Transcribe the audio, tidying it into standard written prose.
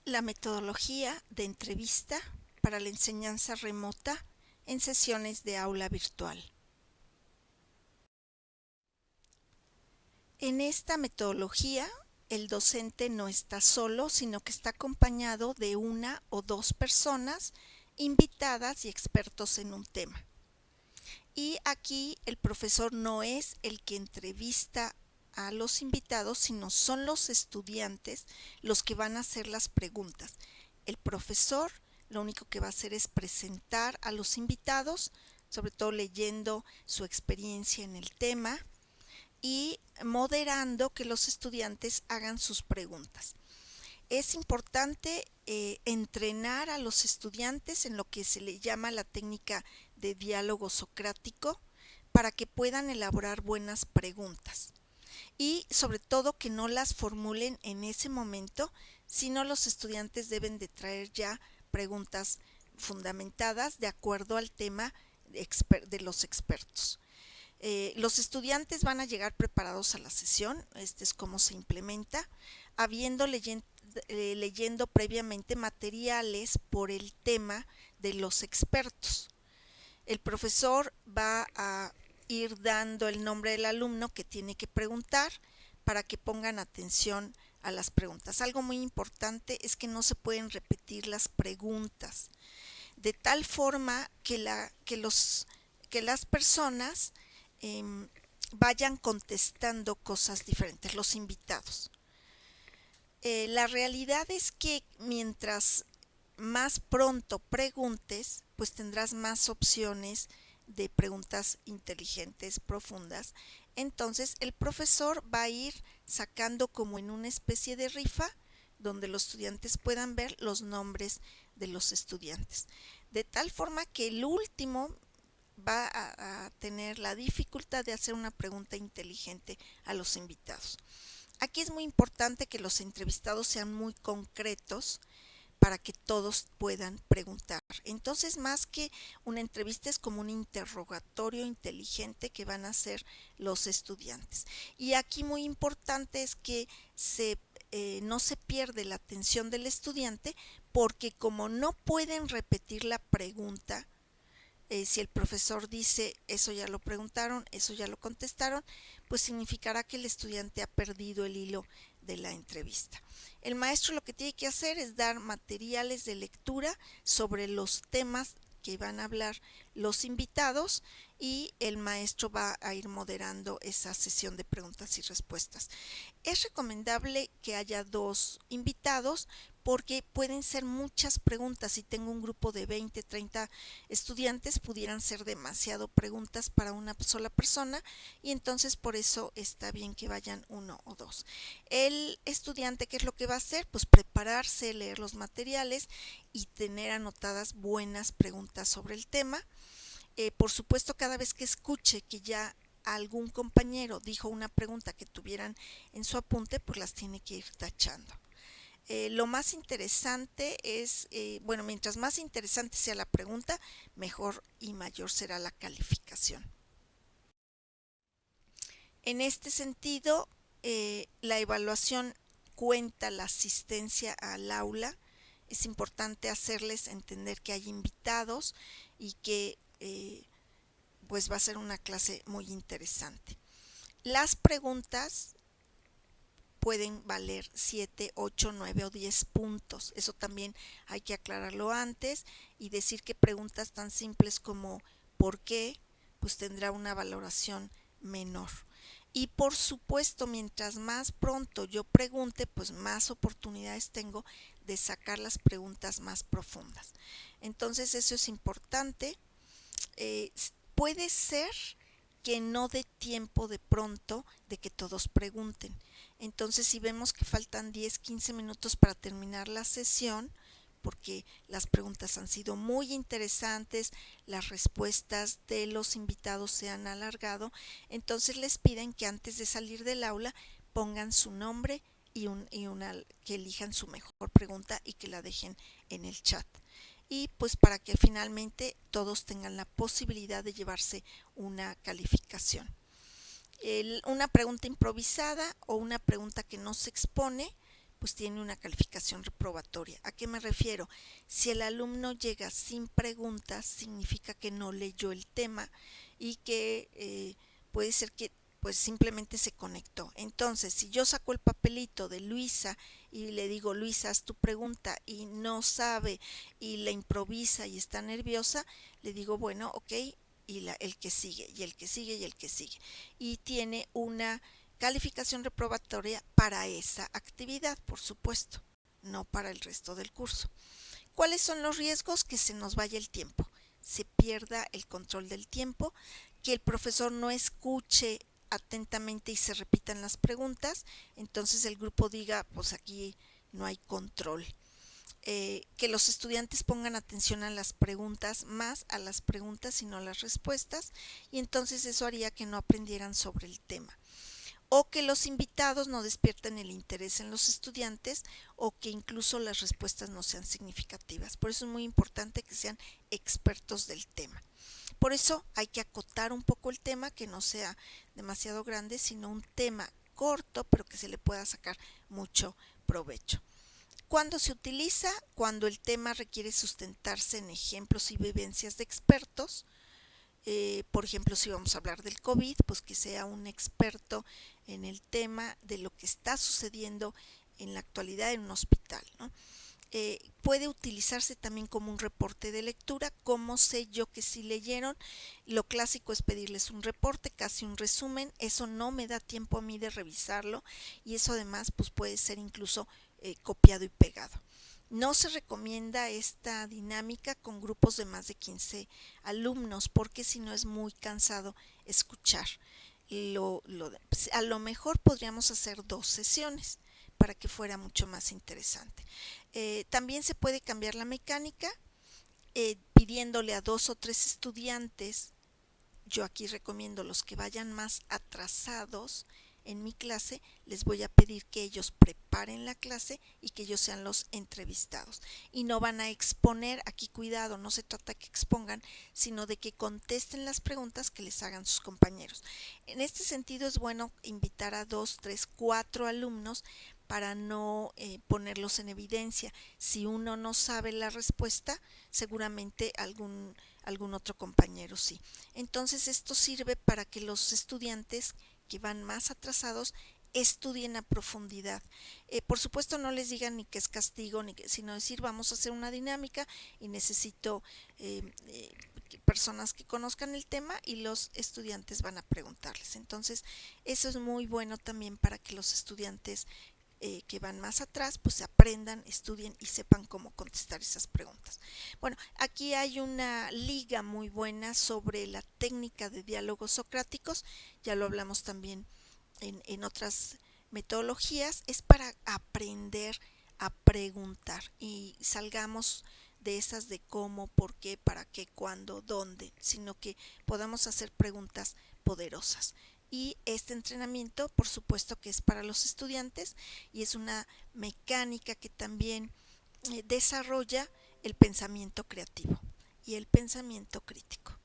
La metodología de entrevista para la enseñanza remota en sesiones de aula virtual. En esta metodología, el docente no está solo, sino que está acompañado de una o dos personas invitadas y expertos en un tema. Y aquí el profesor no es el que entrevista a los invitados, sino son los estudiantes los que van a hacer las preguntas. El profesor lo único que va a hacer es presentar a los invitados, sobre todo leyendo su experiencia en el tema y moderando que los estudiantes hagan sus preguntas. Es importante entrenar a los estudiantes en lo que se le llama la técnica de diálogo socrático para que puedan elaborar buenas preguntas y sobre todo que no las formulen en ese momento, sino los estudiantes deben de traer ya preguntas fundamentadas de acuerdo al tema de los expertos. Los estudiantes van a llegar preparados a la sesión, este es cómo se implementa, habiendo leyendo previamente materiales por el tema de los expertos. El profesor va a ir dando el nombre del alumno que tiene que preguntar para que pongan atención a las preguntas. Algo muy importante es que no se pueden repetir las preguntas, de tal forma que las personas vayan contestando cosas diferentes, los invitados. La realidad es que mientras más pronto preguntes, pues tendrás más opciones de preguntas inteligentes, profundas. Entonces el profesor va a ir sacando como en una especie de rifa donde los estudiantes puedan ver los nombres de los estudiantes. De tal forma que el último va a tener la dificultad de hacer una pregunta inteligente a los invitados. Aquí es muy importante que los entrevistados sean muy concretos para que todos puedan preguntar. Entonces, más que una entrevista, es como un interrogatorio inteligente que van a hacer los estudiantes. Y aquí muy importante es que no se pierde la atención del estudiante, porque como no pueden repetir la pregunta, si el profesor dice eso ya lo preguntaron, eso ya lo contestaron, pues significará que el estudiante ha perdido el hilo de la entrevista. El maestro lo que tiene que hacer es dar materiales de lectura sobre los temas que van a hablar los invitados y el maestro va a ir moderando esa sesión de preguntas y respuestas. Es recomendable que haya dos invitados porque pueden ser muchas preguntas. Si tengo un grupo de 20, 30 estudiantes, pudieran ser demasiado preguntas para una sola persona y entonces por eso está bien que vayan uno o dos. El estudiante, ¿qué es lo que va a hacer? Pues prepararse, leer los materiales y tener anotadas buenas preguntas sobre el tema. Por supuesto, cada vez que escuche que ya algún compañero dijo una pregunta que tuvieran en su apunte, pues las tiene que ir tachando. Lo más interesante es, mientras más interesante sea la pregunta, mejor y mayor será la calificación. En este sentido, la evaluación cuenta la asistencia al aula. Es importante hacerles entender que hay invitados y que pues va a ser una clase muy interesante. Las preguntas pueden valer 7, 8, 9 o 10 puntos. Eso también hay que aclararlo antes y decir que preguntas tan simples como ¿por qué? Pues tendrá una valoración menor. Y por supuesto, mientras más pronto yo pregunte, pues más oportunidades tengo de sacar las preguntas más profundas. Entonces eso es importante. Puede ser que no dé tiempo de pronto de que todos pregunten. Entonces, si vemos que faltan 10, 15 minutos para terminar la sesión, porque las preguntas han sido muy interesantes, las respuestas de los invitados se han alargado, entonces les piden que antes de salir del aula pongan su nombre y que elijan su mejor pregunta y que la dejen en el chat. Y pues para que finalmente todos tengan la posibilidad de llevarse una calificación. Una pregunta improvisada o una pregunta que no se expone, pues tiene una calificación reprobatoria. ¿A qué me refiero? Si el alumno llega sin preguntas, significa que no leyó el tema y que puede ser que pues simplemente se conectó. Entonces, si yo saco el papelito de Luisa y le digo, Luisa, haz tu pregunta, y no sabe y la improvisa y está nerviosa, le digo, bueno, ok, y el que sigue, y el que sigue, y el que sigue. Y tiene una calificación reprobatoria para esa actividad, por supuesto, no para el resto del curso. ¿Cuáles son los riesgos? Que se nos vaya el tiempo, se pierda el control del tiempo, que el profesor no escuche atentamente y se repitan las preguntas, entonces el grupo diga, pues aquí no hay control. Que los estudiantes pongan atención a las preguntas, más a las preguntas y no a las respuestas, y entonces eso haría que no aprendieran sobre el tema. O que los invitados no despierten el interés en los estudiantes, o que incluso las respuestas no sean significativas. Por eso es muy importante que sean expertos del tema. Por eso hay que acotar un poco el tema, que no sea demasiado grande, sino un tema corto, pero que se le pueda sacar mucho provecho. ¿Cuándo se utiliza? Cuando el tema requiere sustentarse en ejemplos y vivencias de expertos. Por ejemplo, si vamos a hablar del COVID, pues que sea un experto en el tema de lo que está sucediendo en la actualidad en un hospital, ¿no? Puede utilizarse también como un reporte de lectura. ¿Cómo sé yo que sí leyeron? Lo clásico es pedirles un reporte, casi un resumen. Eso no me da tiempo a mí de revisarlo, y eso además pues puede ser incluso copiado y pegado. No se recomienda esta dinámica con grupos de más de 15 alumnos, porque si no es muy cansado escuchar. A lo mejor podríamos hacer 2 sesiones para que fuera mucho más interesante. También se puede cambiar la mecánica, pidiéndole a 2 o 3 estudiantes. Yo aquí recomiendo los que vayan más atrasados en mi clase, les voy a pedir que ellos preparen la clase y que ellos sean los entrevistados. Y no van a exponer, aquí cuidado, no se trata que expongan, sino de que contesten las preguntas que les hagan sus compañeros. En este sentido es bueno invitar a 2, 3, 4 alumnos para no ponerlos en evidencia. Si uno no sabe la respuesta, seguramente algún otro compañero sí. Entonces esto sirve para que los estudiantes que van más atrasados estudien a profundidad. Por supuesto no les digan ni que es castigo, sino decir vamos a hacer una dinámica y necesito personas que conozcan el tema, y los estudiantes van a preguntarles. Entonces eso es muy bueno también para que los estudiantes que van más atrás pues aprendan, estudien y sepan cómo contestar esas preguntas. Bueno, aquí hay una liga muy buena sobre la técnica de diálogos socráticos, ya lo hablamos también en otras metodologías. Es para aprender a preguntar y salgamos de esas de cómo, por qué, para qué, cuándo, dónde, sino que podamos hacer preguntas poderosas. Y este entrenamiento, por supuesto que es para los estudiantes, y es una mecánica que también desarrolla el pensamiento creativo y el pensamiento crítico.